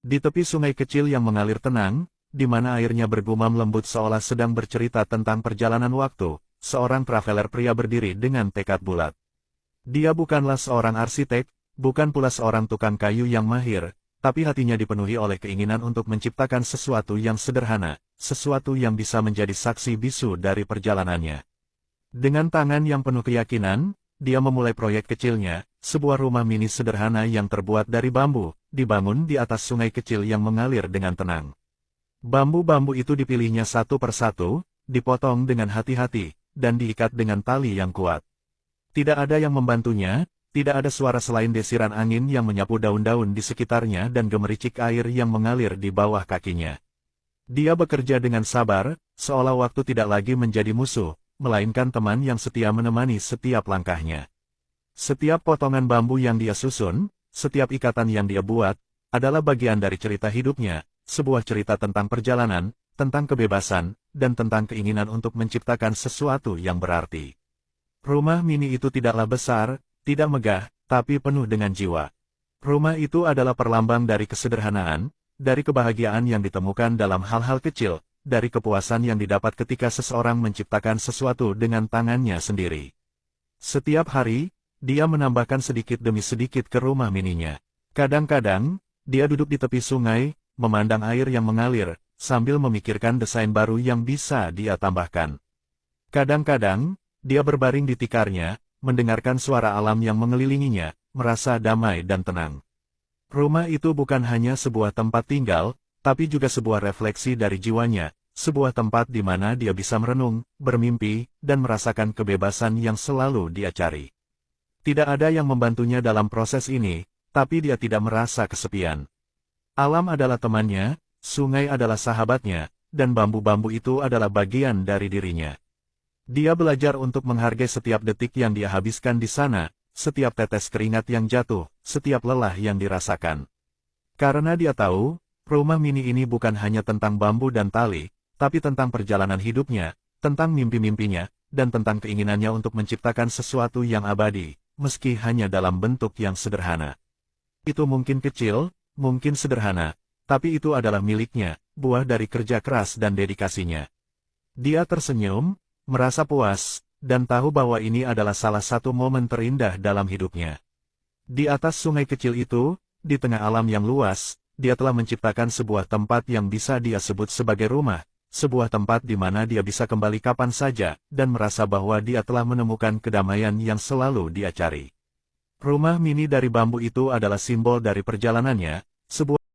Di tepi sungai kecil yang mengalir tenang, di mana airnya bergumam lembut seolah sedang bercerita tentang perjalanan waktu, seorang traveler pria berdiri dengan tekad bulat. Dia bukanlah seorang arsitek, bukan pula seorang tukang kayu yang mahir, tapi hatinya dipenuhi oleh keinginan untuk menciptakan sesuatu yang sederhana, sesuatu yang bisa menjadi saksi bisu dari perjalanannya. Dengan tangan yang penuh keyakinan, dia memulai proyek kecilnya, sebuah rumah mini sederhana yang terbuat dari bambu, dibangun di atas sungai kecil yang mengalir dengan tenang. Bambu-bambu itu dipilihnya satu persatu, dipotong dengan hati-hati, dan diikat dengan tali yang kuat. Tidak ada yang membantunya, tidak ada suara selain desiran angin yang menyapu daun-daun di sekitarnya dan gemericik air yang mengalir di bawah kakinya. Dia bekerja dengan sabar, seolah waktu tidak lagi menjadi musuh, melainkan teman yang setia menemani setiap langkahnya. Setiap potongan bambu yang dia susun, setiap ikatan yang dia buat, adalah bagian dari cerita hidupnya, sebuah cerita tentang perjalanan, tentang kebebasan, dan tentang keinginan untuk menciptakan sesuatu yang berarti. Rumah mini itu tidaklah besar, tidak megah, tapi penuh dengan jiwa. Rumah itu adalah perlambang dari kesederhanaan, dari kebahagiaan yang ditemukan dalam hal-hal kecil, dari kepuasan yang didapat ketika seseorang menciptakan sesuatu dengan tangannya sendiri. Setiap hari, dia menambahkan sedikit demi sedikit ke rumah mininya. Kadang-kadang, dia duduk di tepi sungai, memandang air yang mengalir, sambil memikirkan desain baru yang bisa dia tambahkan. Kadang-kadang, dia berbaring di tikarnya, mendengarkan suara alam yang mengelilinginya, merasa damai dan tenang. Rumah itu bukan hanya sebuah tempat tinggal, tapi juga sebuah refleksi dari jiwanya, sebuah tempat di mana dia bisa merenung, bermimpi, dan merasakan kebebasan yang selalu dia cari. Tidak ada yang membantunya dalam proses ini, tapi dia tidak merasa kesepian. Alam adalah temannya, sungai adalah sahabatnya, dan bambu-bambu itu adalah bagian dari dirinya. Dia belajar untuk menghargai setiap detik yang dia habiskan di sana, setiap tetes keringat yang jatuh, setiap lelah yang dirasakan. Karena dia tahu, rumah mini ini bukan hanya tentang bambu dan tali, tapi tentang perjalanan hidupnya, tentang mimpi-mimpinya, dan tentang keinginannya untuk menciptakan sesuatu yang abadi, meski hanya dalam bentuk yang sederhana. Itu mungkin kecil, mungkin sederhana, tapi itu adalah miliknya, buah dari kerja keras dan dedikasinya. Dia tersenyum, merasa puas, dan tahu bahwa ini adalah salah satu momen terindah dalam hidupnya. Di atas sungai kecil itu, di tengah alam yang luas, dia telah menciptakan sebuah tempat yang bisa dia sebut sebagai rumah, sebuah tempat di mana dia bisa kembali kapan saja, dan merasa bahwa dia telah menemukan kedamaian yang selalu dia cari. Rumah mini dari bambu itu adalah simbol dari perjalanannya, sebuah